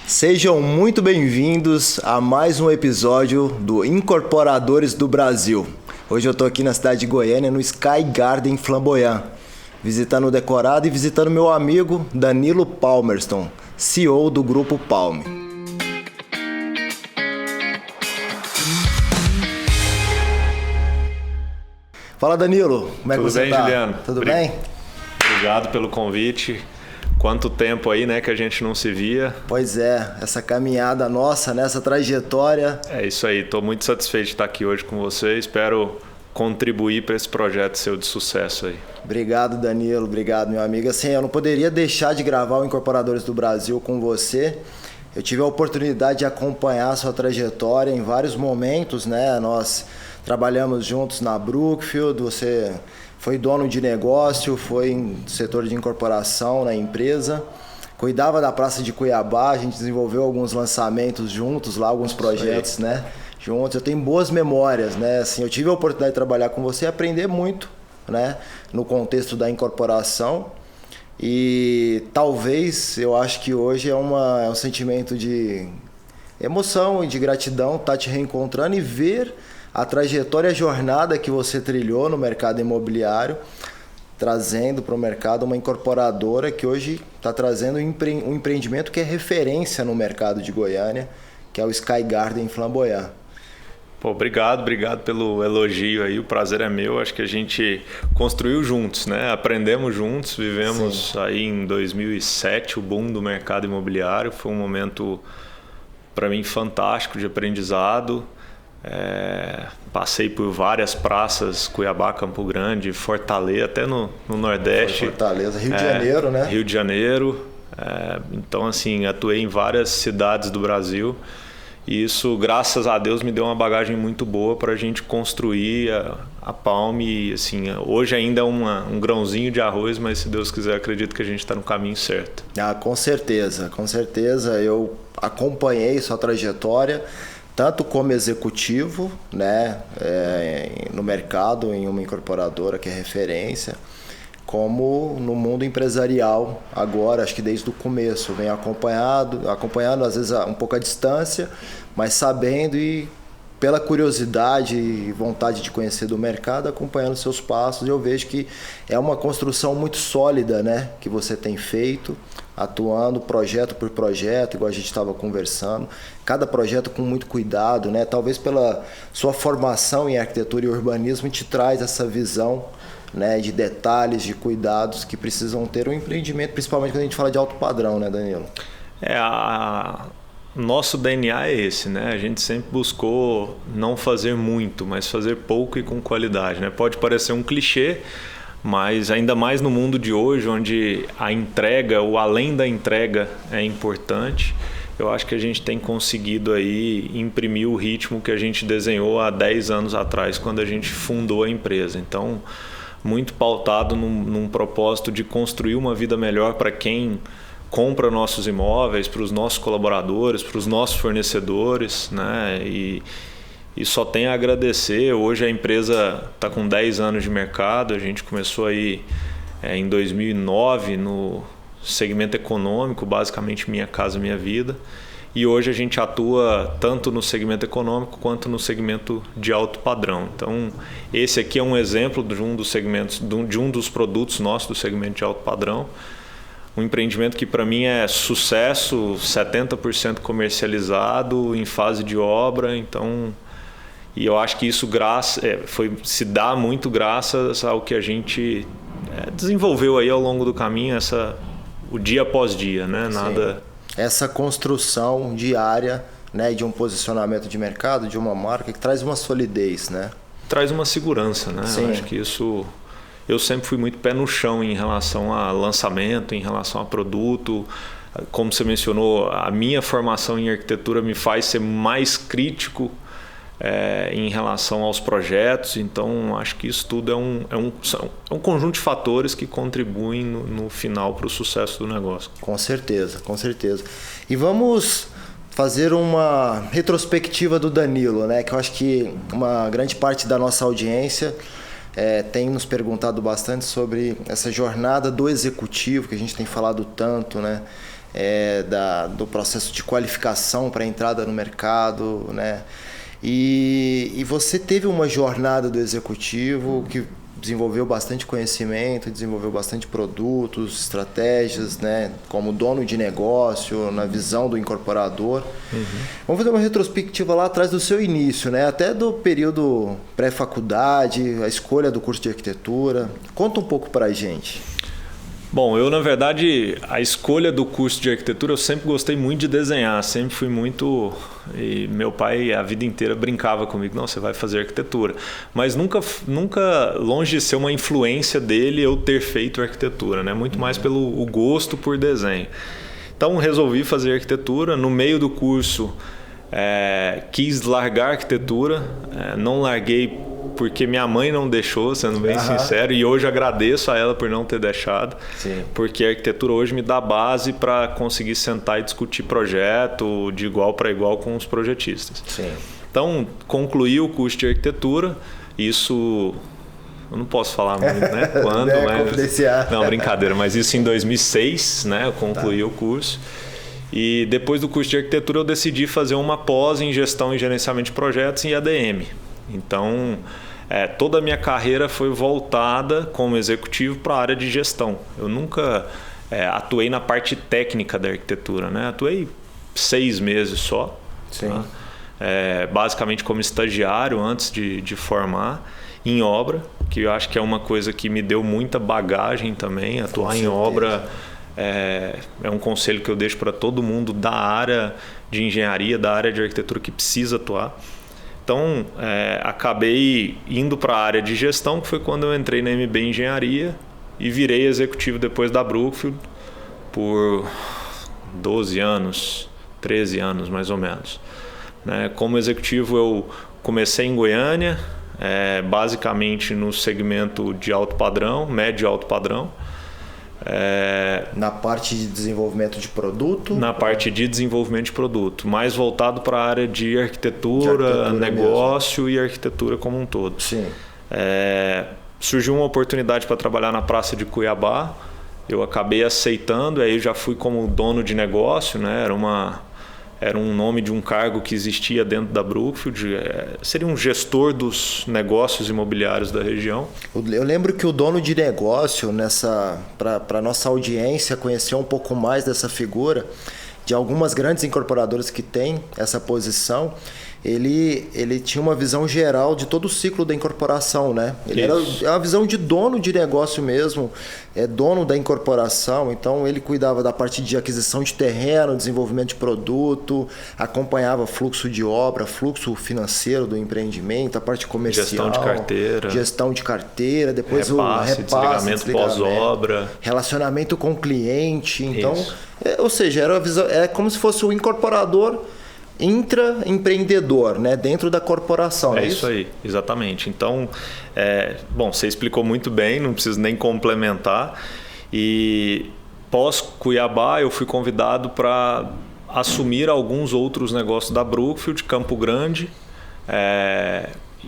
Sejam muito bem-vindos a mais um episódio do Incorporadores do Brasil. Hoje eu estou aqui na cidade de Goiânia, no Sky Garden Flamboyant, visitando o decorado e visitando meu amigo Danilo Palmerston, CEO do Grupo Palme. Fala, Danilo, como é que você tá? Tudo bem, Juliano? Tudo bem? Obrigado pelo convite. Quanto tempo aí, né, que a gente não se via. Pois é, essa caminhada nossa, nessa trajetória. É isso aí, estou muito satisfeito de estar aqui hoje com você. Espero contribuir para esse projeto seu de sucesso aí. Obrigado, Danilo, obrigado, meu amigo. Assim, eu não poderia deixar de gravar o Incorporadores do Brasil com você. Eu tive a oportunidade de acompanhar a sua trajetória em vários momentos, né? Nós trabalhamos juntos na Brookfield, você foi dono de negócio, foi em setor de incorporação na empresa, cuidava da Praça de Cuiabá, a gente desenvolveu alguns lançamentos juntos lá, alguns projetos, né, juntos. Eu tenho boas memórias, né, assim, eu tive a oportunidade de trabalhar com você e aprender muito, né, no contexto da incorporação. E talvez, eu acho que hoje é um sentimento de emoção e de gratidão estar te reencontrando e ver a trajetória, a jornada que você trilhou no mercado imobiliário, trazendo para o mercado uma incorporadora que hoje está trazendo um empreendimento que é referência no mercado de Goiânia, que é o Sky Garden Flamboyant. Pô, obrigado pelo elogio aí, o prazer é meu. Acho que a gente construiu juntos, né? Aprendemos juntos, vivemos Sim. Aí em 2007 o boom do mercado imobiliário. Foi um momento, para mim, fantástico de aprendizado. Passei por várias praças, Cuiabá, Campo Grande, Fortaleza, até no Nordeste. Fortaleza, Rio de Janeiro, né? Rio de Janeiro. Então, assim, atuei em várias cidades do Brasil. E isso, graças a Deus, me deu uma bagagem muito boa para a gente construir a Palme. Assim, hoje ainda é um grãozinho de arroz, mas se Deus quiser, acredito que a gente está no caminho certo. Com certeza, com certeza. Eu acompanhei sua trajetória, tanto como executivo, né, no mercado, em uma incorporadora que é referência, como no mundo empresarial agora, acho que desde o começo, venho acompanhando às vezes um pouco a distância, mas sabendo e pela curiosidade e vontade de conhecer do mercado, acompanhando seus passos, eu vejo que é uma construção muito sólida, né, que você tem feito, atuando projeto por projeto, igual a gente estava conversando, cada projeto com muito cuidado, né? Talvez pela sua formação em arquitetura e urbanismo te traz essa visão, né, de detalhes, de cuidados que precisam ter um empreendimento, principalmente quando a gente fala de alto padrão, né, Danilo? Nosso DNA é esse, né? A gente sempre buscou não fazer muito, mas fazer pouco e com qualidade, né? Pode parecer um clichê, mas ainda mais no mundo de hoje, onde a entrega, o além da entrega é importante, eu acho que a gente tem conseguido aí imprimir o ritmo que a gente desenhou há 10 anos atrás, quando a gente fundou a empresa. Então, muito pautado num propósito de construir uma vida melhor para quem compra nossos imóveis, para os nossos colaboradores, para os nossos fornecedores, né? E só tenho a agradecer. Hoje a empresa está com 10 anos de mercado, a gente começou aí em 2009 no segmento econômico, basicamente Minha Casa Minha Vida, e hoje a gente atua tanto no segmento econômico quanto no segmento de alto padrão. Então esse aqui é um exemplo de um dos segmentos, de um dos produtos nossos do segmento de alto padrão. Um empreendimento que para mim é sucesso, 70% comercializado, em fase de obra, então... E eu acho que isso se dá muito graças ao que a gente desenvolveu aí ao longo do caminho, o dia após dia, né? Nada... Essa construção diária, né, de um posicionamento de mercado, de uma marca que traz uma solidez, né? Traz uma segurança, né? Sim. Eu acho que isso... Eu sempre fui muito pé no chão em relação a lançamento, em relação a produto. Como você mencionou, a minha formação em arquitetura me faz ser mais crítico em relação aos projetos. Então, acho que isso tudo é um conjunto de fatores que contribuem no final para o sucesso do negócio. Com certeza, com certeza. E vamos fazer uma retrospectiva do Danilo, né? Que eu acho que uma grande parte da nossa audiência tem nos perguntado bastante sobre essa jornada do executivo, que a gente tem falado tanto, né? do processo de qualificação para a entrada no mercado, né? E você teve uma jornada do executivo que desenvolveu bastante conhecimento, desenvolveu bastante produtos, estratégias, né, como dono de negócio, na visão do incorporador. Vamos fazer uma retrospectiva lá atrás do seu início, né, até do período pré-faculdade, a escolha do curso de arquitetura. Conta um pouco para a gente. Bom, eu na verdade, a escolha do curso de arquitetura, eu sempre gostei muito de desenhar, sempre fui muito... E meu pai a vida inteira brincava comigo, não, você vai fazer arquitetura. Mas nunca, longe de ser uma influência dele eu ter feito arquitetura, né? Muito mais pelo o gosto por desenho. Então resolvi fazer arquitetura, no meio do curso quis largar a arquitetura, não larguei porque minha mãe não deixou, sendo bem sincero, e hoje agradeço a ela por não ter deixado. Sim. Porque a arquitetura hoje me dá base para conseguir sentar e discutir projeto de igual para igual com os projetistas. Sim. Então, concluí o curso de arquitetura, isso... Eu não posso falar muito, né? Quando, mas... Não, brincadeira, mas isso em 2006, né? Eu concluí o curso. E depois do curso de arquitetura eu decidi fazer uma pós em gestão e gerenciamento de projetos em ADM. Então, toda a minha carreira foi voltada como executivo para a área de gestão. Eu nunca atuei na parte técnica da arquitetura, né? Atuei 6 meses só. Sim. Tá? Basicamente como estagiário antes de formar, em obra, que eu acho que é uma coisa que me deu muita bagagem também. Atuar em obra é um conselho que eu deixo para todo mundo da área de engenharia, da área de arquitetura que precisa atuar. Então, acabei indo para a área de gestão, que foi quando eu entrei na MB Engenharia e virei executivo depois da Brookfield por 12 anos, 13 anos mais ou menos. Como executivo eu comecei em Goiânia, basicamente no segmento de alto padrão, médio e alto padrão. Na parte de desenvolvimento de produto? Na parte de desenvolvimento de produto, mais voltado para a área de arquitetura negócio mesmo. E arquitetura como um todo. Sim. Surgiu uma oportunidade para trabalhar na Praça de Cuiabá, eu acabei aceitando, aí já fui como dono de negócio, né? Era um nome de um cargo que existia dentro da Brookfield, seria um gestor dos negócios imobiliários da região. Eu lembro que o dono de negócio, para a nossa audiência conhecer um pouco mais dessa figura, de algumas grandes incorporadoras que têm essa posição, ele tinha uma visão geral de todo o ciclo da incorporação, né? Ele era uma visão de dono de negócio mesmo, dono da incorporação, então ele cuidava da parte de aquisição de terreno, desenvolvimento de produto, acompanhava fluxo de obra, fluxo financeiro do empreendimento, a parte comercial, gestão de carteira, depois repasse, desligamento pós-obra, relacionamento com o cliente, então, ou seja, era uma visão, como se fosse o incorporador intraempreendedor, né, dentro da corporação. É isso aí, exatamente. Então, bom, você explicou muito bem, não preciso nem complementar. E pós Cuiabá, eu fui convidado para assumir alguns outros negócios da Brookfield, Campo Grande.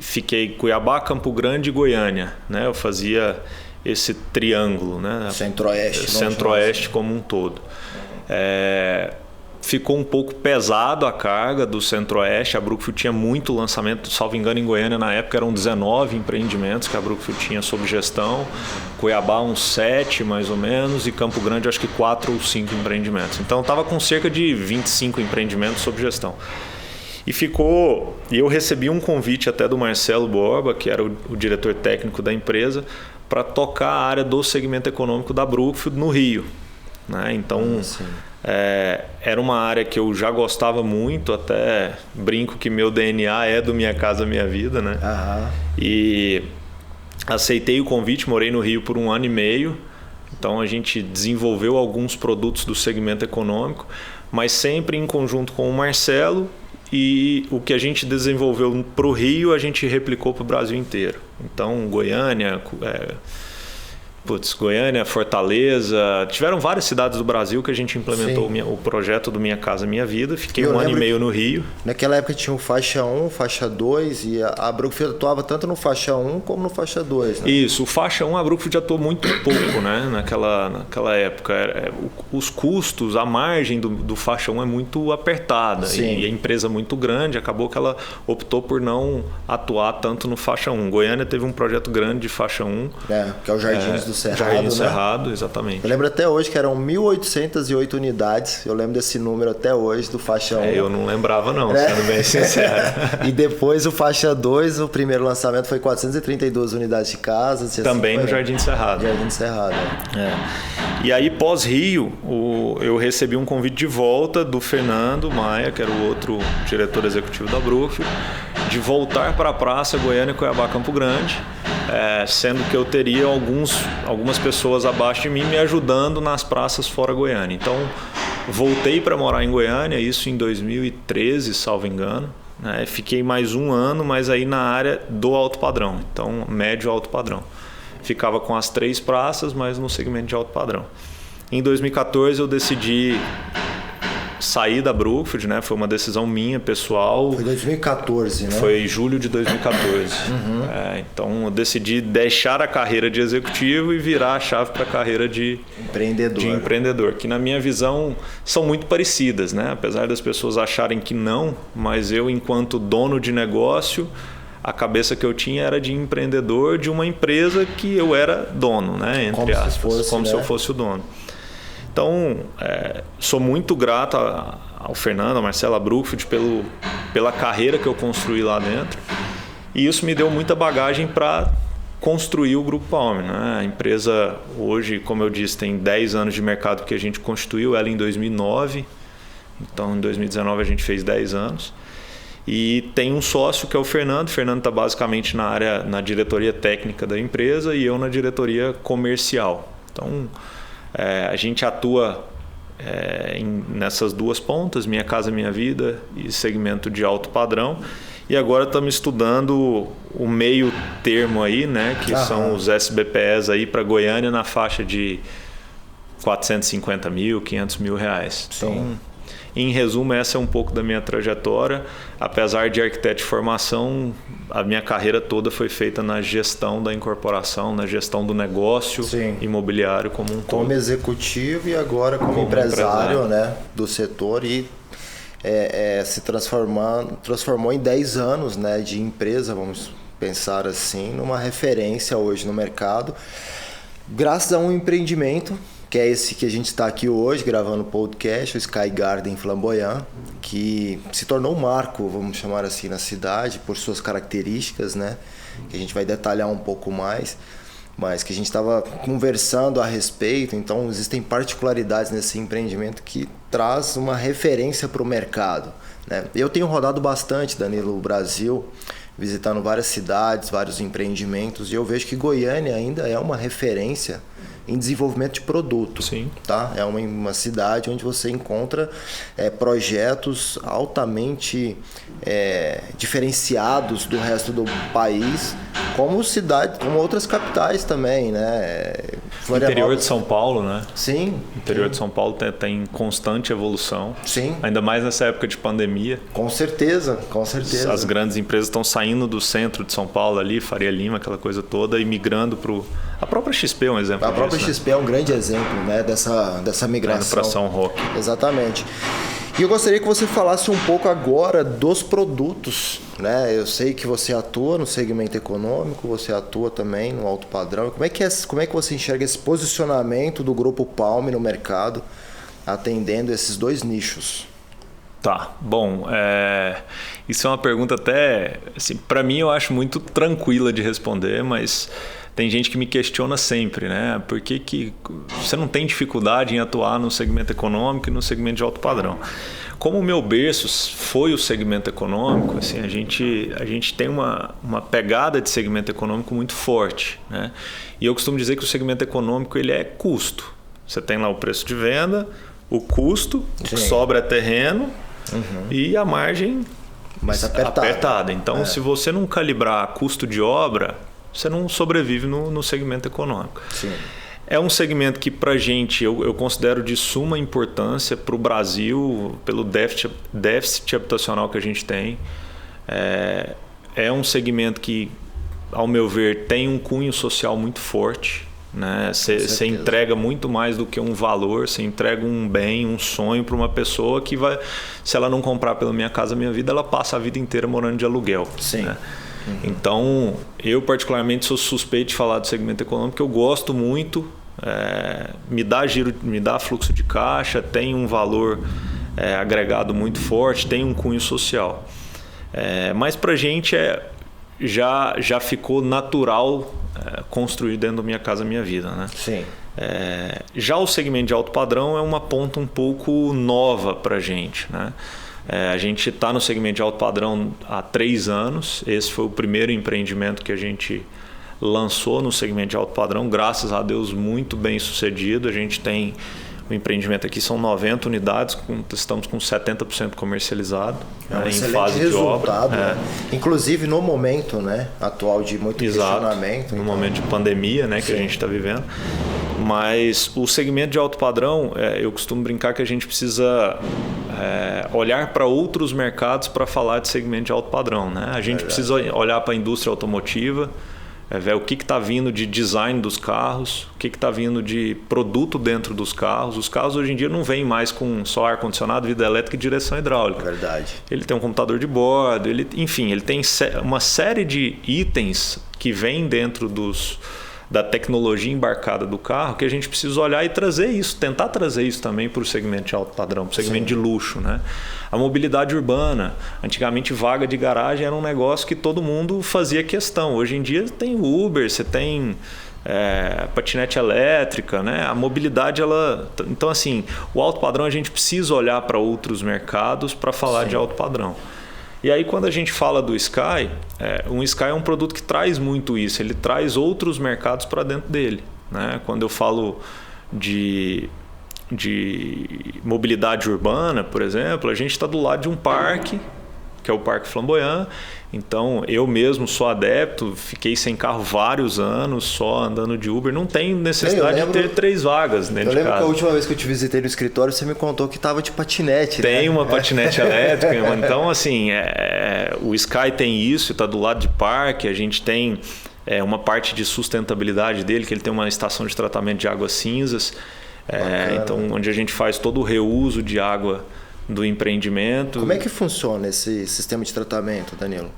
Fiquei Cuiabá, Campo Grande e Goiânia, né? Eu fazia esse triângulo, né? Centro-Oeste como um todo. Ficou um pouco pesado a carga do Centro-Oeste. A Brookfield tinha muito lançamento, salvo engano, em Goiânia na época eram 19 empreendimentos que a Brookfield tinha sob gestão, Cuiabá uns 7 mais ou menos e Campo Grande acho que 4 ou 5 empreendimentos. Então estava com cerca de 25 empreendimentos sob gestão. E eu recebi um convite até do Marcelo Borba, que era o diretor técnico da empresa, para tocar a área do segmento econômico da Brookfield no Rio, né? Então era uma área que eu já gostava muito, até brinco que meu DNA é do Minha Casa Minha Vida, né? E aceitei o convite, morei no Rio por 1 ano e meio, então a gente desenvolveu alguns produtos do segmento econômico, mas sempre em conjunto com o Marcelo, e o que a gente desenvolveu para o Rio a gente replicou para o Brasil inteiro. Então Goiânia, Goiânia, Fortaleza, tiveram várias cidades do Brasil que a gente implementou o projeto do Minha Casa Minha Vida. Fiquei um ano e meio no Rio. Naquela época tinha o faixa 1, faixa 2 e a Brookfield atuava tanto no faixa 1 como no faixa 2. Né? Isso, o faixa 1 a Brookfield atuou muito pouco, né? naquela época. Os custos, a margem do faixa 1 é muito apertada e a empresa é muito grande, acabou que ela optou por não atuar tanto no faixa 1. Goiânia teve um projeto grande de faixa 1. Que é o Jardins do Cerrado. Jardim Cerrado, exatamente. Eu lembro até hoje que eram 1.808 unidades. Eu lembro desse número até hoje do faixa 1. Eu não lembrava não, sendo bem sincero. E depois o faixa 2, o primeiro lançamento foi 432 unidades de casas. Também assim, no Jardim Cerrado. Jardim Cerrado. E aí, pós-Rio, eu recebi um convite de volta do Fernando Maia, que era o outro diretor executivo da Brookfield, de voltar para a praça Goiânia, Cuiabá, Campo Grande, sendo que eu teria algumas pessoas abaixo de mim me ajudando nas praças fora Goiânia. Então, voltei para morar em Goiânia, isso em 2013, salvo engano. Fiquei mais um ano, mas aí na área do alto padrão, então médio alto padrão. Ficava com as 3 praças, mas no segmento de alto padrão. Em 2014 eu decidi sair da Brookfield, né? Foi uma decisão minha, pessoal. Foi 2014, né? Foi julho de 2014. Então eu decidi deixar a carreira de executivo e virar a chave para a carreira de empreendedor, que na minha visão são muito parecidas, né? Apesar das pessoas acharem que não, mas eu, enquanto dono de negócio, a cabeça que eu tinha era de empreendedor de uma empresa que eu era dono, né? Entre aspas, como se eu fosse o dono. Então, sou muito grato ao Fernando, a Marcela, a Brookfield pela carreira que eu construí lá dentro. E isso me deu muita bagagem para construir o Grupo Palmer, né? A empresa hoje, como eu disse, tem 10 anos de mercado, que a gente constituiu ela em 2009. Então, em 2019 a gente fez 10 anos. E tem um sócio que é o Fernando. O Fernando está basicamente na diretoria técnica da empresa e eu na diretoria comercial. Então, a gente atua nessas duas pontas, Minha Casa Minha Vida e segmento de alto padrão. E agora estamos estudando o meio termo aí, né? Que são os SBPEs aí para Goiânia na faixa de 450 mil, 500 mil reais. Então, em resumo, essa é um pouco da minha trajetória. Apesar de arquiteto de formação, a minha carreira toda foi feita na gestão da incorporação, na gestão do negócio imobiliário como um todo. Como executivo e agora como empresário, né, do setor e se transformou em 10 anos, né, de empresa, vamos pensar assim, numa referência hoje no mercado, graças a um empreendimento que é esse que a gente está aqui hoje gravando o podcast, o Sky Garden Flamboyant, que se tornou um marco, vamos chamar assim, na cidade, por suas características, né? Que a gente vai detalhar um pouco mais, mas que a gente estava conversando a respeito. Então, existem particularidades nesse empreendimento que traz uma referência para o mercado, né? Eu tenho rodado bastante, Danilo, o Brasil, visitando várias cidades, vários empreendimentos, e eu vejo que Goiânia ainda é uma referência em desenvolvimento de produto. Tá? É uma cidade onde você encontra projetos altamente diferenciados do resto do país, como outras capitais também, né? Interior de São Paulo, né? Sim. Interior de São Paulo tem constante evolução. Sim. Ainda mais nessa época de pandemia. Com certeza, com certeza. As grandes empresas estão saindo do centro de São Paulo ali, Faria Lima, aquela coisa toda, e migrando para a própria XP é um exemplo disso. A própria XP é um grande exemplo, né, dessa migração. Para São Roque. Exatamente. E eu gostaria que você falasse um pouco agora dos produtos, né? Eu sei que você atua no segmento econômico, você atua também no alto padrão. Como é que você enxerga esse posicionamento do Grupo Palmer no mercado, atendendo esses dois nichos? Tá, bom, isso é uma pergunta até, assim, para mim eu acho muito tranquila de responder, mas tem gente que me questiona sempre, né? Por que você não tem dificuldade em atuar no segmento econômico e no segmento de alto padrão? Como o meu berço foi o segmento econômico, assim, a gente tem uma pegada de segmento econômico muito forte, né? E eu costumo dizer que o segmento econômico ele é custo. Você tem lá o preço de venda, o custo, o que sobra é terreno e a margem mais apertada. Então, se você não calibrar custo de obra, você não sobrevive no segmento econômico. Sim. É um segmento que, para a gente, eu considero de suma importância para o Brasil, pelo déficit habitacional que a gente tem. É um segmento que, ao meu ver, tem um cunho social muito forte. Né? Você entrega muito mais do que um valor, você entrega um bem, um sonho para uma pessoa que vai, se ela não comprar pela Minha Casa Minha Vida, ela passa a vida inteira morando de aluguel. Sim. Né? Então, eu particularmente sou suspeito de falar do segmento econômico, que eu gosto muito, me dá giro, me dá fluxo de caixa, tem um valor agregado muito forte, tem um cunho social. Mas para a gente já ficou natural construir dentro da Minha Casa Minha Vida. Né? Sim. Já o segmento de alto padrão é uma ponta um pouco nova para a gente. Né? A gente está no segmento de alto padrão há 3 anos. Esse foi o primeiro empreendimento que a gente lançou no segmento de alto padrão. Graças a Deus, muito bem sucedido. A gente tem o empreendimento aqui, são 90 unidades, estamos com 70% comercializado, um em fase de obra. Né? Inclusive no momento, né, atual de muito questionamento. No momento de pandemia, né, que a gente está vivendo. Mas o segmento de alto padrão, eu costumo brincar que a gente precisa olhar para outros mercados para falar de segmento de alto padrão. Né? A gente precisa olhar para a indústria automotiva, ver o que está vindo de design dos carros, o que está vindo de produto dentro dos carros. Os carros hoje em dia não vêm mais com só ar-condicionado, vida elétrica e direção hidráulica. Verdade. Ele tem um computador de bordo, enfim, ele tem uma série de itens que vêm dentro da tecnologia embarcada do carro, que a gente precisa olhar e trazer isso, tentar trazer isso também para o segmento de alto padrão, para o segmento de luxo. Né? A mobilidade urbana, antigamente vaga de garagem era um negócio que todo mundo fazia questão. Hoje em dia tem Uber, você tem patinete elétrica, né? A mobilidade, então assim, o alto padrão a gente precisa olhar para outros mercados para falar de alto padrão. E aí quando a gente fala do Sky, um Sky é um produto que traz muito isso, ele traz outros mercados para dentro dele. Né? Quando eu falo de mobilidade urbana, por exemplo, a gente está do lado de um parque, que é o Parque Flamboyant. Então, eu mesmo sou adepto, fiquei sem carro vários anos, só andando de Uber. Não tem necessidade de ter 3 vagas dentro de casa. Eu lembro que a última vez que eu te visitei no escritório, você me contou que estava de patinete. Tem uma patinete elétrica. Então, assim, o Sky tem isso, está do lado de parque. A gente tem uma parte de sustentabilidade dele, que ele tem uma estação de tratamento de águas cinzas. Então, onde a gente faz todo o reuso de água do empreendimento. Como é que funciona esse sistema de tratamento, Danilo?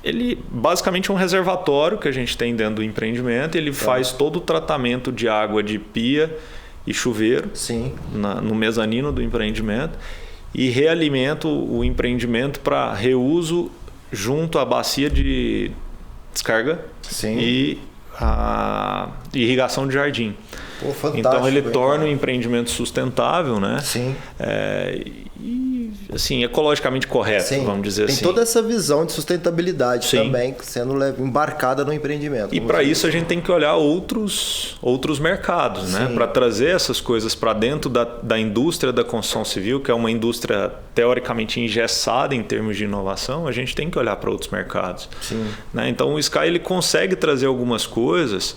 Ele basicamente é um reservatório que a gente tem dentro do empreendimento. Ele faz todo o tratamento de água de pia e chuveiro. Sim. No mezanino do empreendimento e realimenta o empreendimento para reuso junto à bacia de descarga. Sim. E a irrigação de jardim. Pô, fantástico. Então ele torna o empreendimento sustentável, né? Sim. E assim, ecologicamente correto, Sim. vamos dizer assim. Tem toda essa visão de sustentabilidade também sendo embarcada no empreendimento. E para isso a gente tem que olhar outros mercados, né? Para trazer essas coisas para dentro da indústria da construção civil, que é uma indústria teoricamente engessada em termos de inovação, a gente tem que olhar para outros mercados. Sim. Né? Então o Sky ele consegue trazer algumas coisas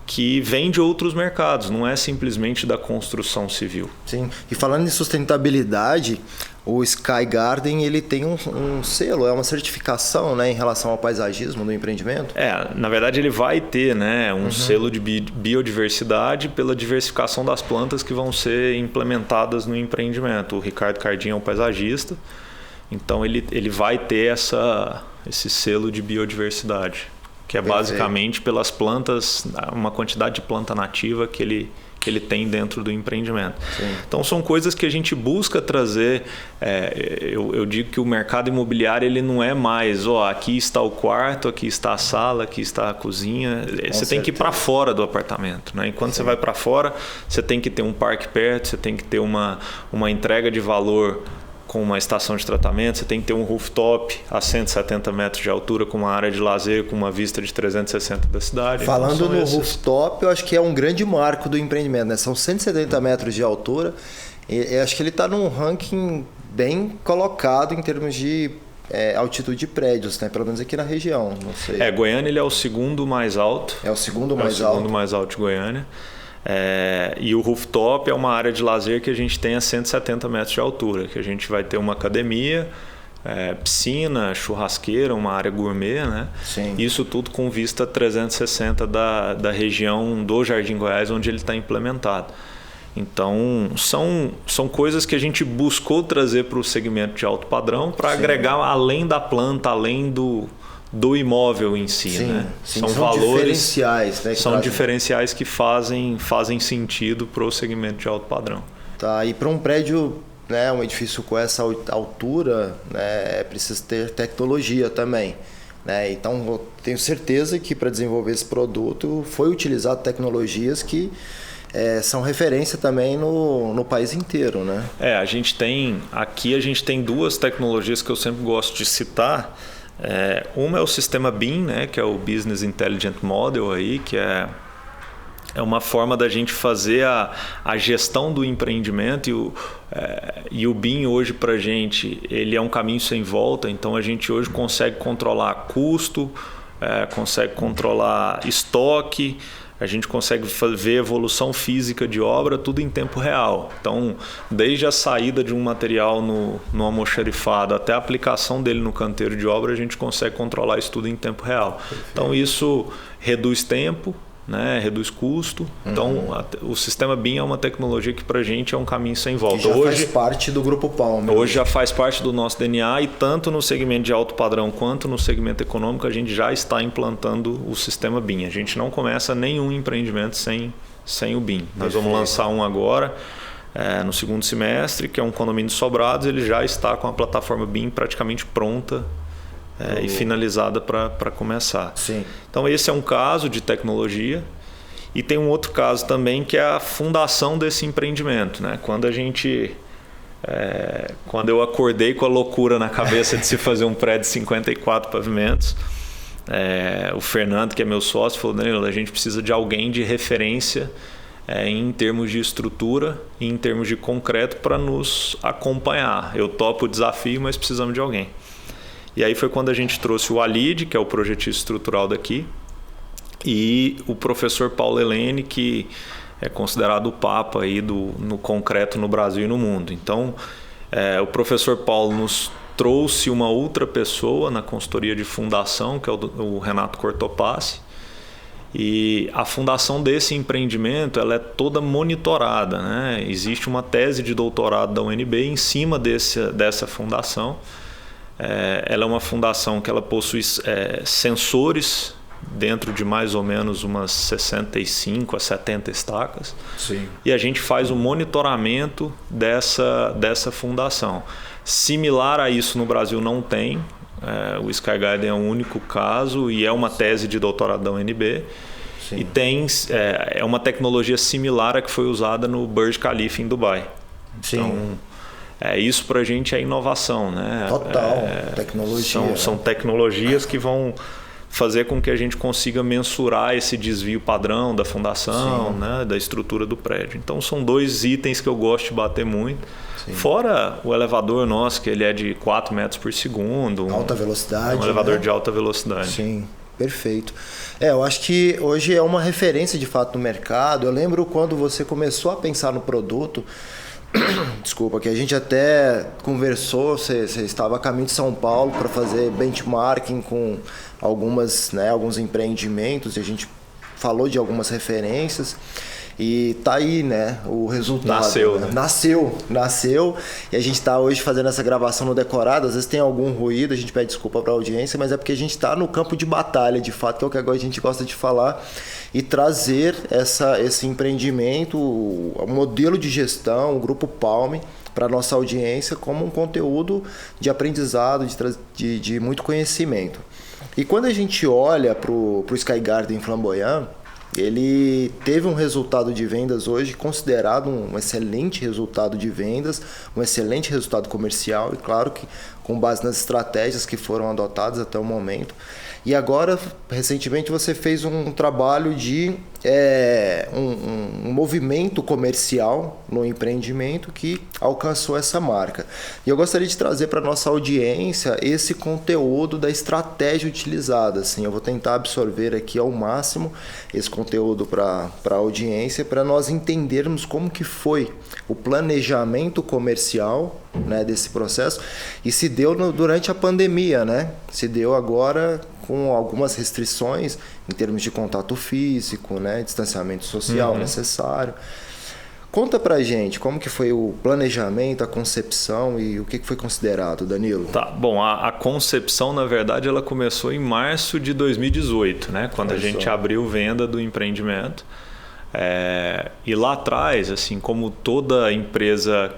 que vem de outros mercados, não é simplesmente da construção civil. Sim. E falando em sustentabilidade, o Sky Garden ele tem um selo, uma certificação, né, em relação ao paisagismo do empreendimento? Na verdade ele vai ter, né, um selo de biodiversidade pela diversificação das plantas que vão ser implementadas no empreendimento. O Ricardo Cardim é um paisagista, então ele vai ter esse selo de biodiversidade, que é basicamente pelas plantas, uma quantidade de planta nativa que ele tem dentro do empreendimento. Sim. Então são coisas que a gente busca trazer. Eu digo que o mercado imobiliário ele não é mais, aqui está o quarto, aqui está a sala, aqui está a cozinha. Você tem que ir para fora do apartamento. Né? Enquanto você vai para fora, você tem que ter um parque perto, você tem que ter uma entrega de valor com uma estação de tratamento, você tem que ter um rooftop a 170 metros de altura com uma área de lazer, com uma vista de 360 da cidade. Falando no rooftop, eu acho que é um grande marco do empreendimento, né? São 170 metros de altura e eu acho que ele está num ranking bem colocado em termos de altitude de prédios, né? Pelo menos aqui na região, não sei. Goiânia ele é o segundo mais alto. É o segundo mais alto? É o segundo mais alto de Goiânia. E o rooftop é uma área de lazer que a gente tem a 170 metros de altura, que a gente vai ter uma academia, piscina, churrasqueira, uma área gourmet, né? Sim. Isso tudo com vista 360 da região do Jardim Goiás, onde ele está implementado. Então, são coisas que a gente buscou trazer para o segmento de alto padrão para agregar além da planta, além do imóvel em si. Sim, né? sim. São valores diferenciais, né? São diferenciais que fazem sentido para o segmento de alto padrão. Tá, e para um prédio, né, um edifício com essa altura, né, precisa ter tecnologia também. Né? Então, eu tenho certeza que para desenvolver esse produto foi utilizado tecnologias que são referência também no país inteiro, né? Aqui a gente tem duas tecnologias que eu sempre gosto de citar. Uma é o sistema BIM, né, que é o Business Intelligent Model, aí, que é uma forma da gente fazer a gestão do empreendimento e o BIM hoje para a gente ele é um caminho sem volta, então a gente hoje consegue controlar custo, consegue controlar estoque, a gente consegue ver evolução física de obra, tudo em tempo real. Então, desde a saída de um material no almoxarifado até a aplicação dele no canteiro de obra, a gente consegue controlar isso tudo em tempo real. Perfeito. Então, isso reduz tempo, né? Reduz custo. Então, o sistema BIM é uma tecnologia que para a gente é um caminho sem volta. Que já faz parte do Grupo Palme. Hoje já faz parte do nosso DNA e tanto no segmento de alto padrão quanto no segmento econômico a gente já está implantando o sistema BIM. A gente não começa nenhum empreendimento sem o BIM. Nós vamos lançar um agora no segundo semestre, que é um condomínio de Sobrados. Ele já está com a plataforma BIM praticamente pronta e finalizada para começar. Sim. Então esse é um caso de tecnologia e tem um outro caso também que é a fundação desse empreendimento, né? Quando eu acordei com a loucura na cabeça de se fazer um prédio de 54 pavimentos, o Fernando, que é meu sócio, falou: Danilo, a gente precisa de alguém de referência em termos de estrutura e em termos de concreto para nos acompanhar. Eu topo o desafio, mas precisamos de alguém. E aí foi quando a gente trouxe o Alid, que é o projetista estrutural daqui, e o professor Paulo Helene, que é considerado o papa aí no concreto no Brasil e no mundo. Então, o professor Paulo nos trouxe uma outra pessoa na consultoria de fundação, que é o Renato Cortopassi. E a fundação desse empreendimento ela é toda monitorada, né? Existe uma tese de doutorado da UNB em cima dessa fundação. Ela é uma fundação que ela possui sensores dentro de mais ou menos umas 65 a 70 estacas. Sim. E a gente faz o monitoramento dessa fundação. Similar a isso no Brasil não tem. O Skygarden é o único caso e é uma tese de doutorado da UNB. Sim. E é uma tecnologia similar à que foi usada no Burj Khalifa em Dubai. Sim. Então, isso para a gente é inovação, né? Total, tecnologia. São tecnologias que vão fazer com que a gente consiga mensurar esse desvio padrão da fundação, né? Da estrutura do prédio. Então são dois itens que eu gosto de bater muito. Sim. Fora o elevador nosso, que ele é de 4 metros por segundo. Alta velocidade. Um elevador de alta velocidade. Sim. Perfeito. Eu acho que hoje é uma referência de fato no mercado. Eu lembro quando você começou a pensar no produto, desculpa, que a gente até conversou, você estava a caminho de São Paulo para fazer benchmarking com alguns empreendimentos, e a gente falou de algumas referências e tá aí, né, o resultado. Nasceu, né? Né? Nasceu e a gente está hoje fazendo essa gravação no decorado. Às vezes tem algum ruído, a gente pede desculpa para a audiência, mas é porque a gente está no campo de batalha, de fato, que é o que agora a gente gosta de falar, e trazer esse empreendimento, o modelo de gestão, o Grupo Palme, para a nossa audiência como um conteúdo de aprendizado, de muito conhecimento. E quando a gente olha para o Skygarden Flamboyant, ele teve um resultado de vendas hoje considerado um excelente resultado de vendas, um excelente resultado comercial, e claro que com base nas estratégias que foram adotadas até o momento. E agora, recentemente, você fez um trabalho de um movimento comercial no empreendimento que alcançou essa marca. E eu gostaria de trazer para a nossa audiência esse conteúdo da estratégia utilizada. Assim, eu vou tentar absorver aqui ao máximo esse conteúdo para a audiência, para nós entendermos como que foi o planejamento comercial, né, desse processo, e se deu durante a pandemia, né? Se deu agora com algumas restrições em termos de contato físico, né, distanciamento social necessário. Conta pra gente como que foi o planejamento, a concepção e o que foi considerado, Danilo. Tá, bom, a concepção, na verdade, ela começou em março de 2018, né, quando a gente abriu venda do empreendimento. E lá atrás, assim, como toda empresa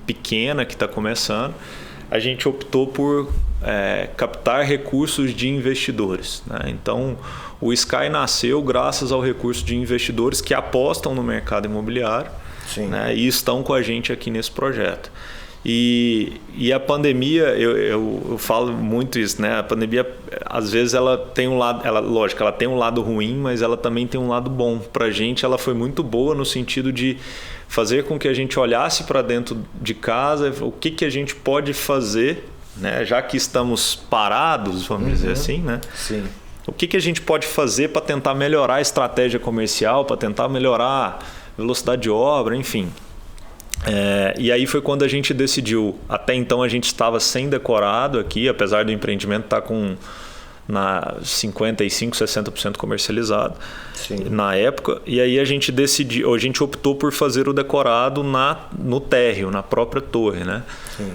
pequena que está começando, a gente optou por captar recursos de investidores, né? Então, o Sky nasceu graças ao recurso de investidores que apostam no mercado imobiliário, né, e estão com a gente aqui nesse projeto. E a pandemia, eu falo muito isso, né? A pandemia, às vezes, ela tem um lado, lógico, ela tem um lado ruim, mas ela também tem um lado bom. Para a gente, ela foi muito boa no sentido de fazer com que a gente olhasse para dentro de casa, o que a gente pode fazer, né? Já que estamos parados, vamos dizer assim, né? Sim. O que a gente pode fazer para tentar melhorar a estratégia comercial, para tentar melhorar a velocidade de obra, enfim. E aí foi quando a gente decidiu. Até então a gente estava sem decorado aqui, apesar do empreendimento estar com 55%, 60% comercializado. Sim. Na época. E aí a gente optou por fazer o decorado no térreo, na própria torre, né? Sim.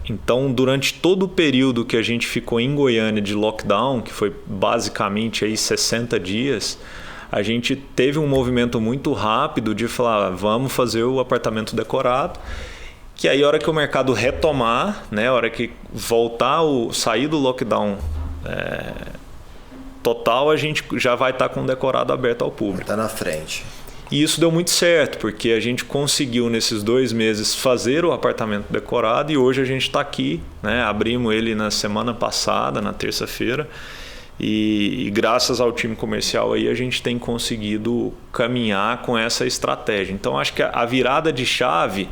Então, durante todo o período que a gente ficou em Goiânia de lockdown, que foi basicamente aí 60 dias, a gente teve um movimento muito rápido de falar, vamos fazer o apartamento decorado, que aí a hora que o mercado retomar, né, a hora que sair do lockdown total, a gente já vai estar com o decorado aberto ao público. Está na frente. E isso deu muito certo, porque a gente conseguiu nesses 2 meses fazer o apartamento decorado e hoje a gente está aqui, né, abrimos ele na semana passada, na terça-feira, e graças ao time comercial aí a gente tem conseguido caminhar com essa estratégia. Então acho que a virada de chave,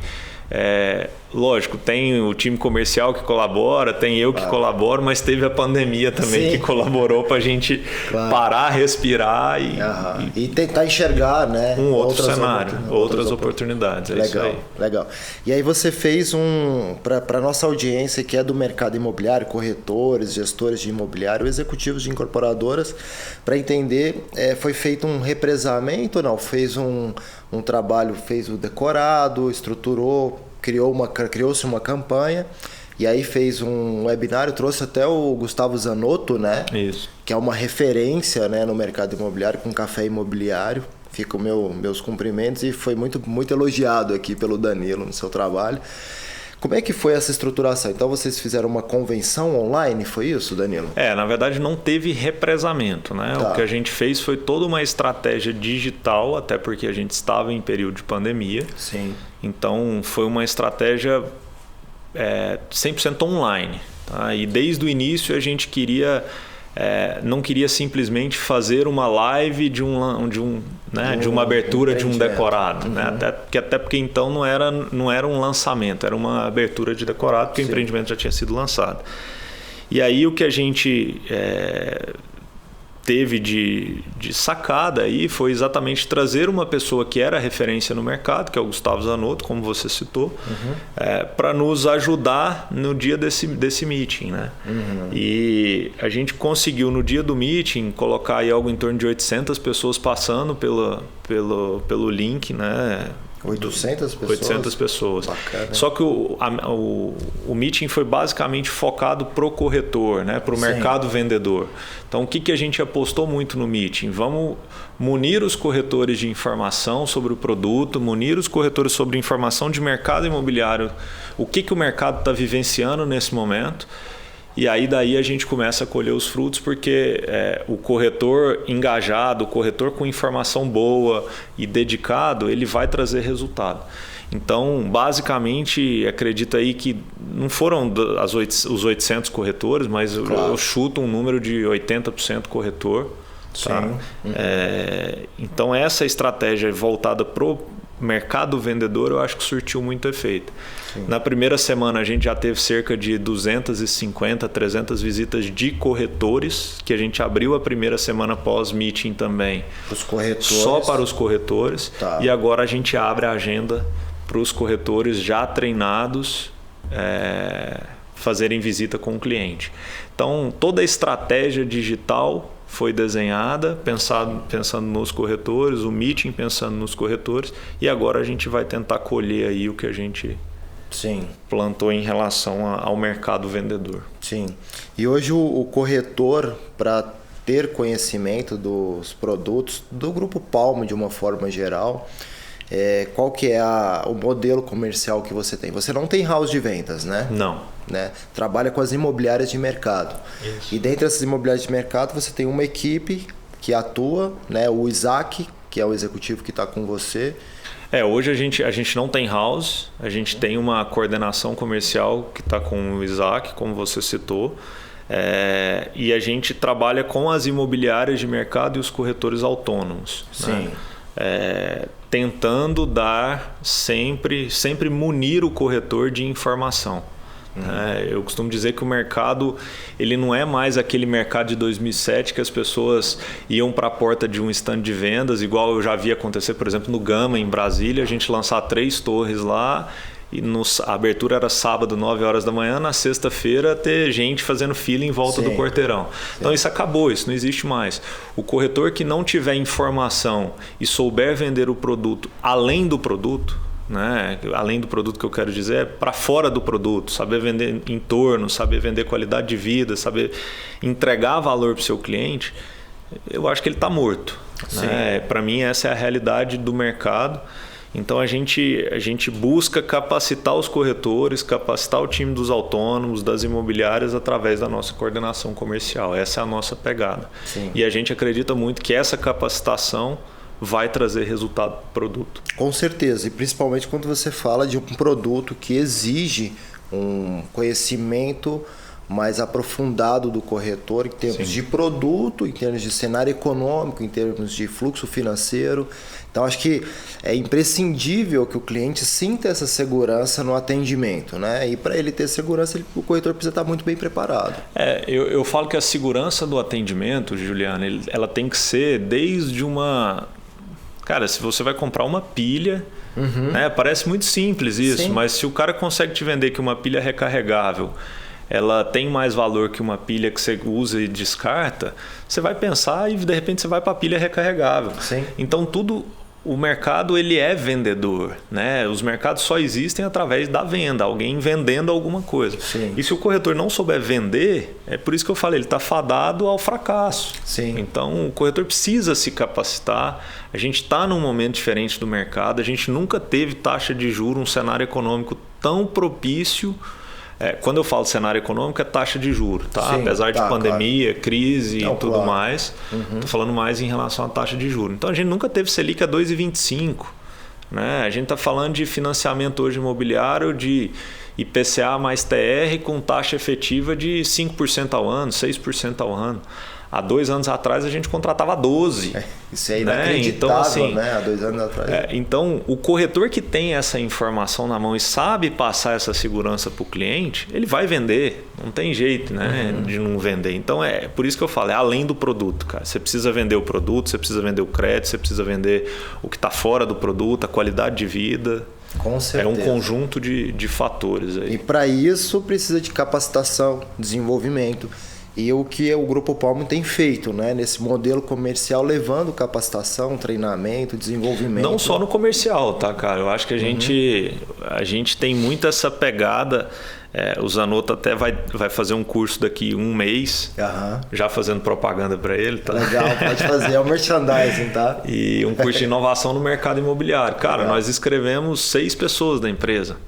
lógico, tem o time comercial que colabora, tem eu que colaboro, mas teve a pandemia também que colaborou para a gente parar, respirar e tentar enxergar, né, outro cenário, outras oportunidades. Legal, isso aí. Legal. E aí você fez para a nossa audiência que é do mercado imobiliário, corretores, gestores de imobiliário, executivos de incorporadoras, para entender, foi feito um represamento ou não? Fez um trabalho, fez o decorado, estruturou, criou-se uma campanha e aí fez um webinário, trouxe até o Gustavo Zanotto, né? Isso. Que é uma referência, né, no mercado imobiliário, com café imobiliário. Fica meus cumprimentos e foi muito, muito elogiado aqui pelo Danilo no seu trabalho. Como é que foi essa estruturação? Então vocês fizeram uma convenção online, foi isso, Danilo? Na verdade não teve represamento, né? Tá. O que a gente fez foi toda uma estratégia digital, até porque a gente estava em período de pandemia. Sim. Então foi uma estratégia 100% online. Tá? E desde o início a gente não queria simplesmente fazer uma live de uma abertura de um decorado, né? Até porque então não era um lançamento, era uma abertura de decorado, porque o empreendimento já tinha sido lançado. E aí o que a gente teve de sacada aí foi exatamente trazer uma pessoa que era referência no mercado, que é o Gustavo Zanotto, como você citou, para nos ajudar no dia desse meeting, né? E a gente conseguiu no dia do meeting colocar aí algo em torno de 800 pessoas passando pelo link, né? 800 pessoas? 800 pessoas. Bacana. Só que o meeting foi basicamente focado para o corretor, né? Para o mercado vendedor. Então, o que a gente apostou muito no meeting? Vamos munir os corretores de informação sobre o produto, munir os corretores sobre informação de mercado imobiliário, o que o mercado está vivenciando nesse momento. E aí daí a gente começa a colher os frutos, porque o corretor engajado, o corretor com informação boa e dedicado, ele vai trazer resultado. Então, basicamente, acredito aí que não foram os 800 corretores, mas eu chuto um número de 80% corretor. Tá? Sim. Então, essa estratégia voltada para o mercado vendedor, eu acho que surtiu muito efeito. Sim. Na primeira semana, a gente já teve cerca de 250, 300 visitas de corretores, que a gente abriu a primeira semana pós-meeting também. Os corretores. Só para os corretores. Tá. E agora a gente abre a agenda para os corretores já treinados fazerem visita com o cliente. Então, toda a estratégia digital foi desenhada, pensando nos corretores, o meeting pensando nos corretores, e agora a gente vai tentar colher aí o que a gente plantou em relação ao mercado vendedor. Sim. E hoje o corretor, para ter conhecimento dos produtos do Grupo Palmo de uma forma geral, qual que é o modelo comercial que você tem? Você não tem house de vendas, né? Não. Né? Trabalha com as imobiliárias de mercado. Isso. E dentre essas imobiliárias de mercado, você tem uma equipe que atua, né? O Isaac, que é o executivo que está com você. Hoje a gente não tem house, a gente tem uma coordenação comercial que está com o Isaac, como você citou. E a gente trabalha com as imobiliárias de mercado e os corretores autônomos. Sim. Né? Tentando dar sempre munir o corretor de informação. Eu costumo dizer que o mercado ele não é mais aquele mercado de 2007 que as pessoas iam para a porta de um stand de vendas, igual eu já vi acontecer, por exemplo, no Gama, em Brasília, a gente lançar 3 torres lá e a abertura era sábado, 9 horas da manhã, na sexta-feira ter gente fazendo fila em volta do quarteirão. Então isso acabou, isso não existe mais. O corretor que não tiver informação e souber vender o produto além do produto, né? Além do produto que eu quero dizer, para fora do produto, saber vender em torno, saber vender qualidade de vida, saber entregar valor para o seu cliente, eu acho que ele está morto. Né? Para mim essa é a realidade do mercado. Então a gente busca capacitar os corretores, capacitar o time dos autônomos, das imobiliárias através da nossa coordenação comercial. Essa é a nossa pegada. Sim. E a gente acredita muito que essa capacitação vai trazer resultado para o produto. Com certeza, e principalmente quando você fala de um produto que exige um conhecimento mais aprofundado do corretor em termos de produto, em termos de cenário econômico, em termos de fluxo financeiro. Então, acho que é imprescindível que o cliente sinta essa segurança no atendimento, né? E para ele ter segurança, o corretor precisa estar muito bem preparado. Eu falo que a segurança do atendimento, Juliana, ela tem que ser desde uma... Cara, se você vai comprar uma pilha, né? Parece muito simples isso, mas se o cara consegue te vender que uma pilha recarregável ela tem mais valor que uma pilha que você usa e descarta, você vai pensar e de repente você vai para a pilha recarregável. Sim. Então o mercado ele é vendedor, né? Os mercados só existem através da venda, alguém vendendo alguma coisa. Sim. E se o corretor não souber vender, é por isso que eu falei, ele está fadado ao fracasso. Sim. Então o corretor precisa se capacitar. A gente está num momento diferente do mercado, a gente nunca teve taxa de juros, um cenário econômico tão propício. Quando eu falo cenário econômico, é taxa de juros, tá? Sim, apesar de pandemia, claro. crise e tudo mais. Estou falando mais em relação à taxa de juros. Então a gente nunca teve Selic a 2,25. Né? A gente está falando de financiamento hoje imobiliário de IPCA mais TR com taxa efetiva de 5% ao ano, 6% ao ano. Há 2 anos atrás a gente contratava 12%. Isso é inacreditável, então, assim, né? Há 2 anos atrás. Então, o corretor que tem essa informação na mão e sabe passar essa segurança para o cliente, ele vai vender. Não tem jeito, né? De não vender. Então, é por isso que eu falo, é além do produto, cara. Você precisa vender o produto, você precisa vender o crédito, você precisa vender o que está fora do produto, a qualidade de vida. Com certeza. É um conjunto de fatores aí. E para isso precisa de capacitação, desenvolvimento. E o que o Grupo Palmo tem feito, né? Nesse modelo comercial, levando capacitação, treinamento, desenvolvimento. Não só no comercial, tá, cara? Eu acho que a gente tem muito essa pegada. O Zanotto até vai fazer um curso daqui 1 mês, já fazendo propaganda para ele. Tá? Legal, pode fazer, é o merchandising, tá? E um curso de inovação no mercado imobiliário. Cara, nós escrevemos 6 pessoas da empresa.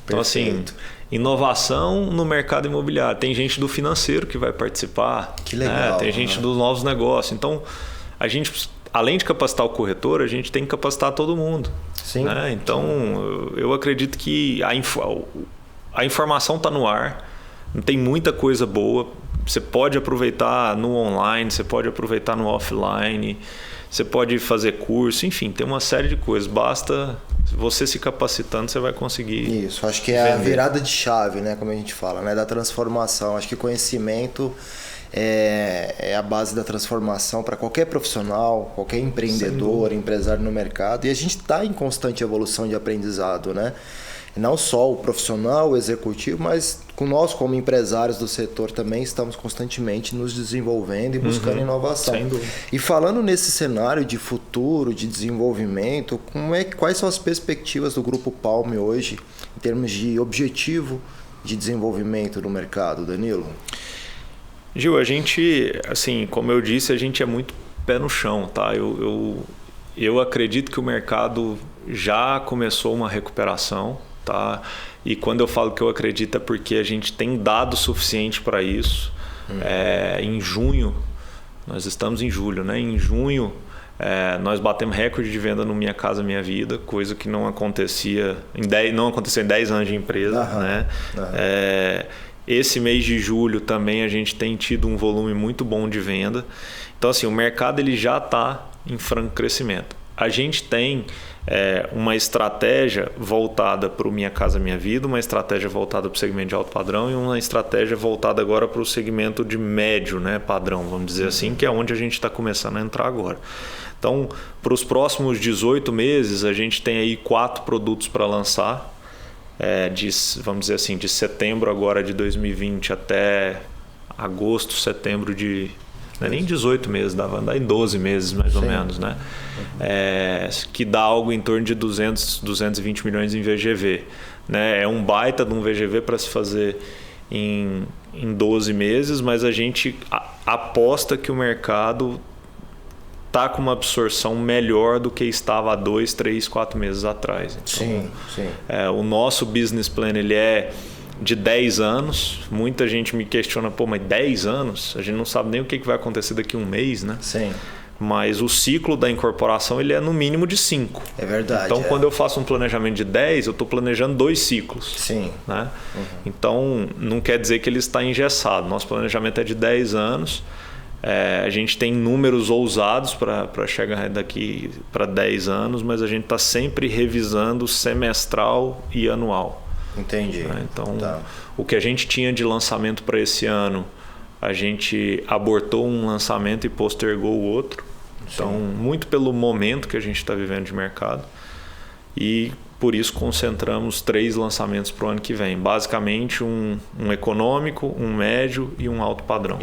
Então, assim, inovação no mercado imobiliário. Tem gente do financeiro que vai participar. Que legal. Tem gente dos novos negócios. Então, a gente, além de capacitar o corretor, a gente tem que capacitar todo mundo. Sim. Né? Então, eu acredito que a informação está no ar, tem muita coisa boa. Você pode aproveitar no online, você pode aproveitar no offline, você pode fazer curso, enfim, tem uma série de coisas. Basta você se capacitando, você vai conseguir. Isso, acho que é a virada de chave, né, como a gente fala, né, da transformação. Acho que conhecimento é a base da transformação para qualquer profissional, qualquer empreendedor, empresário no mercado. E a gente está em constante evolução de aprendizado, né? Não só o profissional, o executivo, mas nós como empresários do setor também estamos constantemente nos desenvolvendo e buscando inovação. E falando nesse cenário de futuro, de desenvolvimento, quais são as perspectivas do Grupo Palme hoje em termos de objetivo de desenvolvimento no mercado, Danilo? Gil, a gente, assim, como eu disse, a gente é muito pé no chão, tá? Eu acredito que o mercado já começou uma recuperação, tá? E quando eu falo que eu acredito é porque a gente tem dado suficiente para isso. Em junho, nós estamos em julho, né? Em junho, nós batemos recorde de venda no Minha Casa Minha Vida, coisa que não acontecia em 10 anos de empresa, né? Esse mês de julho também a gente tem tido um volume muito bom de venda. Então, assim, o mercado ele já está em franco crescimento. A gente tem uma estratégia voltada para o Minha Casa Minha Vida, uma estratégia voltada para o segmento de alto padrão e uma estratégia voltada agora para o segmento de médio, né, padrão, vamos dizer assim, que é onde a gente está começando a entrar agora. Então, para os próximos 18 meses, a gente tem aí 4 produtos para lançar, vamos dizer assim, de setembro agora de 2020 até agosto, setembro de... Não é nem 18 meses, dava andar em 12 meses mais ou menos, né? Que dá algo em torno de 220 milhões em VGV. Né? É um baita de um VGV para se fazer em 12 meses, mas a gente aposta que o mercado está com uma absorção melhor do que estava há 2, 3, 4 meses atrás. Então, sim. O nosso business plan ele é de 10 anos. Muita gente me questiona, mas 10 anos? A gente não sabe nem o que vai acontecer daqui a um mês, né? Sim. Mas o ciclo da incorporação ele é no mínimo de 5. É verdade. Então, quando eu faço um planejamento de 10, eu estou planejando 2 ciclos. Sim. Né? Então, não quer dizer que ele está engessado. Nosso planejamento é de 10 anos. A gente tem números ousados para chegar daqui para 10 anos, mas a gente está sempre revisando semestral e anual. Entendi. Então, o que a gente tinha de lançamento para esse ano, a gente abortou um lançamento e postergou o outro. Então, muito pelo momento que a gente está vivendo de mercado. E por isso concentramos 3 lançamentos para o ano que vem. Basicamente um econômico, um médio e um alto padrão.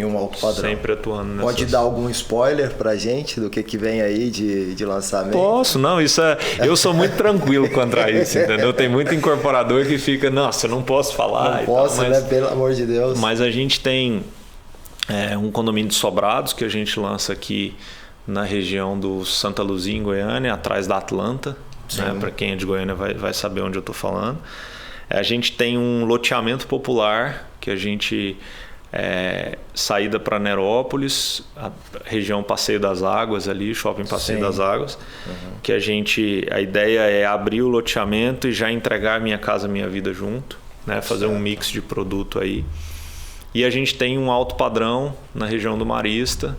Sempre atuando nessas... Pode dar algum spoiler para a gente do que vem aí de lançamento? Posso, não. Eu sou muito tranquilo contra isso, entendeu? Tem muito incorporador que fica, nossa, eu não posso falar. Não posso, né? Pelo amor de Deus. Mas a gente tem um condomínio de sobrados que a gente lança aqui na região do Santa Luzia, em Goiânia, atrás da Atlanta. Né? Para quem é de Goiânia vai saber onde eu estou falando. A gente tem um loteamento popular que a gente saída para Nerópolis, a região Passeio das Águas ali, Shopping Passeio das Águas, que a ideia é abrir o loteamento e já entregar Minha Casa Minha Vida junto, né? Fazer um mix de produto aí. E a gente tem um alto padrão na região do Marista,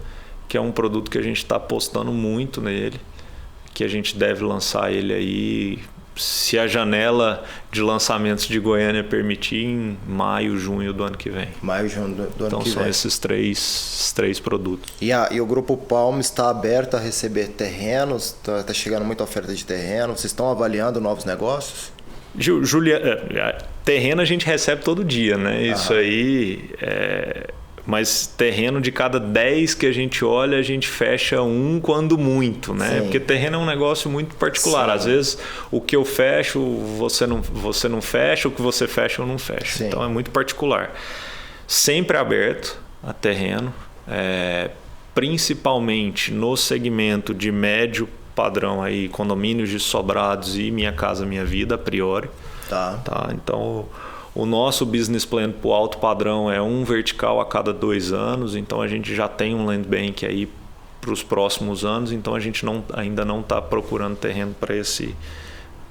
que é um produto que a gente está apostando muito nele, que a gente deve lançar ele aí, se a janela de lançamentos de Goiânia permitir, em maio, junho do ano que vem. Maio, junho do ano que vem. Então são esses três produtos. E o Grupo Palme está aberto a receber terrenos? Está chegando muita oferta de terreno? Vocês estão avaliando novos negócios? Terreno a gente recebe todo dia, né? Isso aí mas terreno de cada 10 que a gente olha, a gente fecha um quando muito, né? Porque terreno é um negócio muito particular. Às vezes o que eu fecho, você não fecha, o que você fecha, eu não fecho. Então é muito particular. Sempre aberto a terreno, principalmente no segmento de médio padrão aí, condomínios de sobrados e Minha Casa Minha Vida, a priori. Tá. Então, o nosso business plan para o alto padrão é um vertical a cada 2 anos, então a gente já tem um land bank aí para os próximos anos, então a gente ainda não está procurando terreno para esse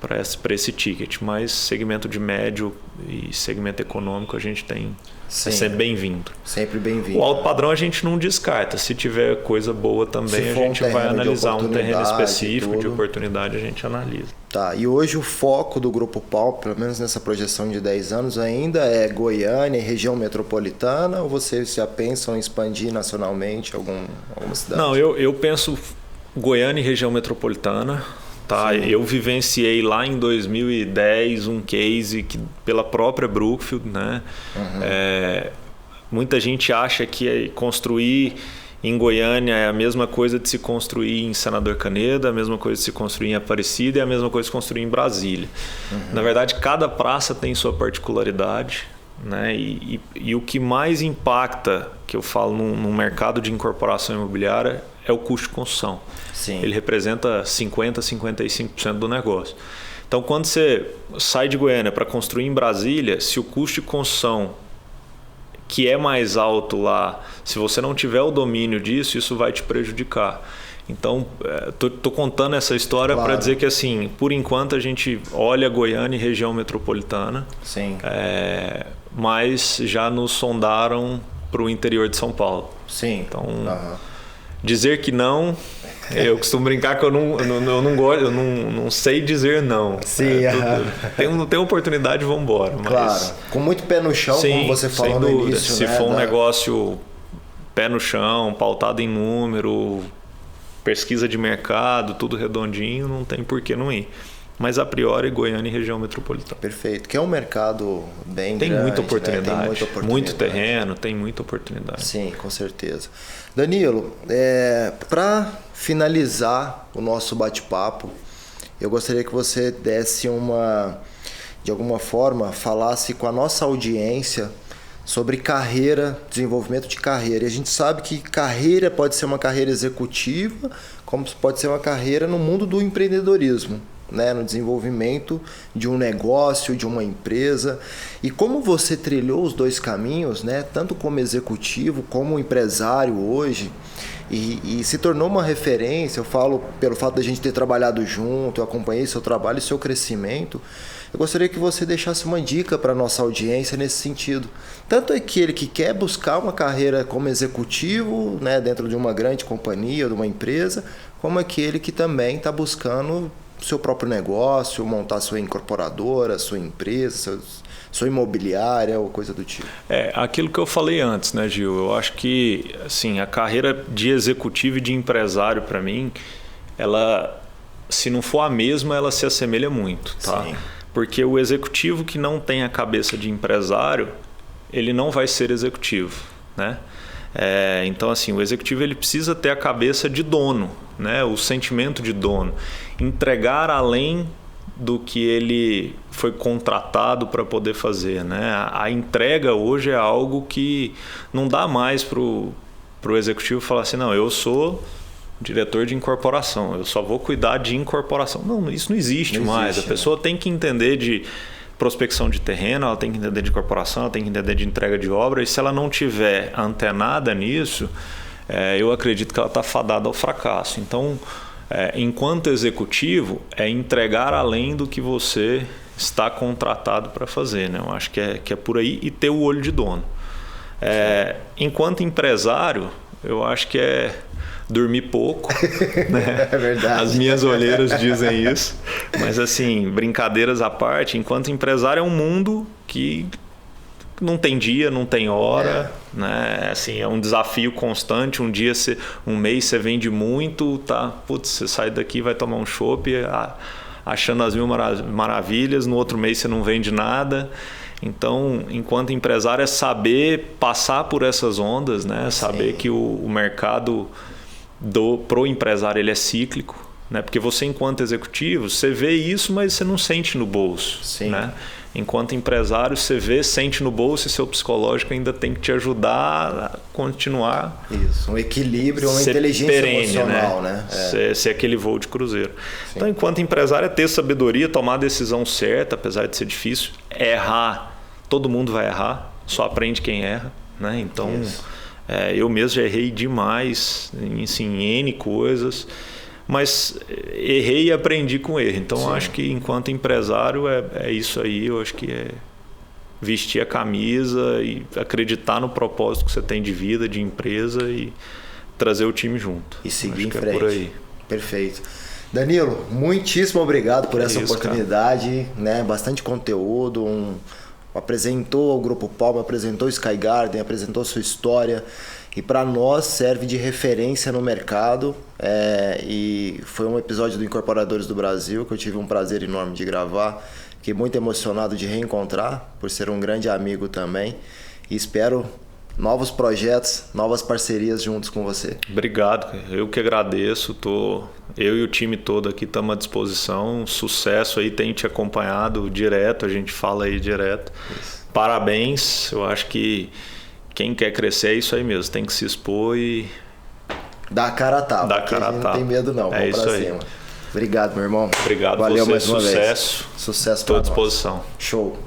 para esse ticket, mas segmento de médio e segmento econômico a gente tem. Sim. É sempre bem-vindo. Sempre bem-vindo. O alto padrão a gente não descarta. Se tiver coisa boa também, a gente vai analisar um terreno específico de oportunidade, a gente analisa. Tá, e hoje o foco do Grupo Pau, pelo menos nessa projeção de 10 anos, ainda é Goiânia e região metropolitana, ou vocês já pensam em expandir nacionalmente alguma cidade? Não, eu penso Goiânia e região metropolitana. Tá, eu vivenciei lá em 2010 um case que, pela própria Brookfield, né? Muita gente acha que construir em Goiânia é a mesma coisa de se construir em Senador Canedo, a mesma coisa de se construir em Aparecida e a mesma coisa de se construir em Brasília. Na verdade, cada praça tem sua particularidade, né? E o que mais impacta, que eu falo no mercado de incorporação imobiliária, é o custo de construção. Sim. Ele representa 50%, 55% do negócio. Então, quando você sai de Goiânia para construir em Brasília, se o custo de construção, que é mais alto lá, se você não tiver o domínio disso, isso vai te prejudicar. Então, tô contando essa história para dizer que, assim, por enquanto a gente olha Goiânia e região metropolitana, sim. Mas já nos sondaram para o interior de São Paulo. Sim. Então, dizer que não, eu costumo brincar que eu não gosto, eu não sei dizer não. Sim. Tem oportunidade, vamos embora. Claro, com muito pé no chão, sim, como você falou no início. Se for um negócio pé no chão, pautado em número, pesquisa de mercado, tudo redondinho, não tem por que não ir. Mas a priori, Goiânia e região metropolitana. Perfeito. Que é um mercado bem tem grande. Muita oportunidade, né? Tem muita oportunidade. Muito terreno, tem muita oportunidade. Sim, com certeza. Danilo, para finalizar o nosso bate-papo, eu gostaria que você desse de alguma forma, falasse com a nossa audiência sobre carreira, desenvolvimento de carreira. E a gente sabe que carreira pode ser uma carreira executiva, como pode ser uma carreira no mundo do empreendedorismo, né? No desenvolvimento de um negócio, de uma empresa. E como você trilhou os dois caminhos, né? Tanto como executivo, como empresário hoje, e se tornou uma referência, eu falo pelo fato da gente ter trabalhado junto, eu acompanhei seu trabalho e seu crescimento. Eu gostaria que você deixasse uma dica para a nossa audiência nesse sentido. Tanto aquele que quer buscar uma carreira como executivo, né, dentro de uma grande companhia, de uma empresa, como aquele que também está buscando seu próprio negócio, montar sua incorporadora, sua empresa, sua imobiliária ou coisa do tipo. Aquilo que eu falei antes, né, Gil? Eu acho que assim, a carreira de executivo e de empresário, para mim, ela, se não for a mesma, ela se assemelha muito, tá? Sim. Porque o executivo que não tem a cabeça de empresário, ele não vai ser executivo, né? Então, assim, o executivo ele precisa ter a cabeça de dono, né? O sentimento de dono. Entregar além do que ele foi contratado para poder fazer, né? A entrega hoje é algo que não dá mais pro executivo falar assim, não, eu sou diretor de incorporação, eu só vou cuidar de incorporação. Não, isso não existe mais. A pessoa tem que entender de prospecção de terreno, ela tem que entender de incorporação, ela tem que entender de entrega de obra, e se ela não tiver antenada nisso, eu acredito que ela está fadada ao fracasso. Então, enquanto executivo, é entregar além do que você está contratado para fazer, né? Eu acho que é por aí, e ter o olho de dono. Enquanto empresário, eu acho que é dormir pouco, né? É verdade. As minhas olheiras dizem isso. Mas assim, brincadeiras à parte, enquanto empresário é um mundo que não tem dia, não tem hora, né? Assim, é um desafio constante. Um mês você vende muito, tá? Putz, você sai daqui, vai tomar um chopp, achando as mil maravilhas. No outro mês você não vende nada. Então, enquanto empresário, é saber passar por essas ondas, né? Saber que o mercado pro empresário ele é cíclico, né? Porque você, enquanto executivo, você vê isso, mas você não sente no bolso. Sim. Né? Enquanto empresário, você vê, sente no bolso, e seu psicológico ainda tem que te ajudar a continuar. Isso, um equilíbrio, uma inteligência perene, emocional, né? Ser aquele voo de cruzeiro. Sim. Então, enquanto empresário, é ter sabedoria, tomar a decisão certa, apesar de ser difícil. Errar, todo mundo vai errar, só aprende quem erra, né? Então, eu mesmo já errei demais, assim, em N coisas, mas errei e aprendi com erro. Então, acho que enquanto empresário é isso aí. Eu acho que é vestir a camisa e acreditar no propósito que você tem de vida, de empresa e trazer o time junto. E seguir em frente. É por aí. Perfeito. Danilo, muitíssimo obrigado por essa oportunidade, né? Bastante conteúdo, apresentou o Grupo Palma, apresentou o Sky Garden, apresentou sua história e para nós serve de referência no mercado, e foi um episódio do Incorporadores do Brasil que eu tive um prazer enorme de gravar, fiquei muito emocionado de reencontrar, por ser um grande amigo também, e espero novos projetos, novas parcerias juntos com você. Obrigado, eu que agradeço, eu e o time todo aqui estamos à disposição, sucesso aí, tem te acompanhado direto, a gente fala aí direto. Isso. Parabéns, eu acho que quem quer crescer é isso aí mesmo, tem que se expor e... Dá a cara a tapa, dá a cara a tapa. Não tem medo não, vamos pra cima. Aí. Obrigado, meu irmão. Obrigado, valeu você, mais uma sucesso. Vez. Sucesso para nós. Estou à disposição. Show.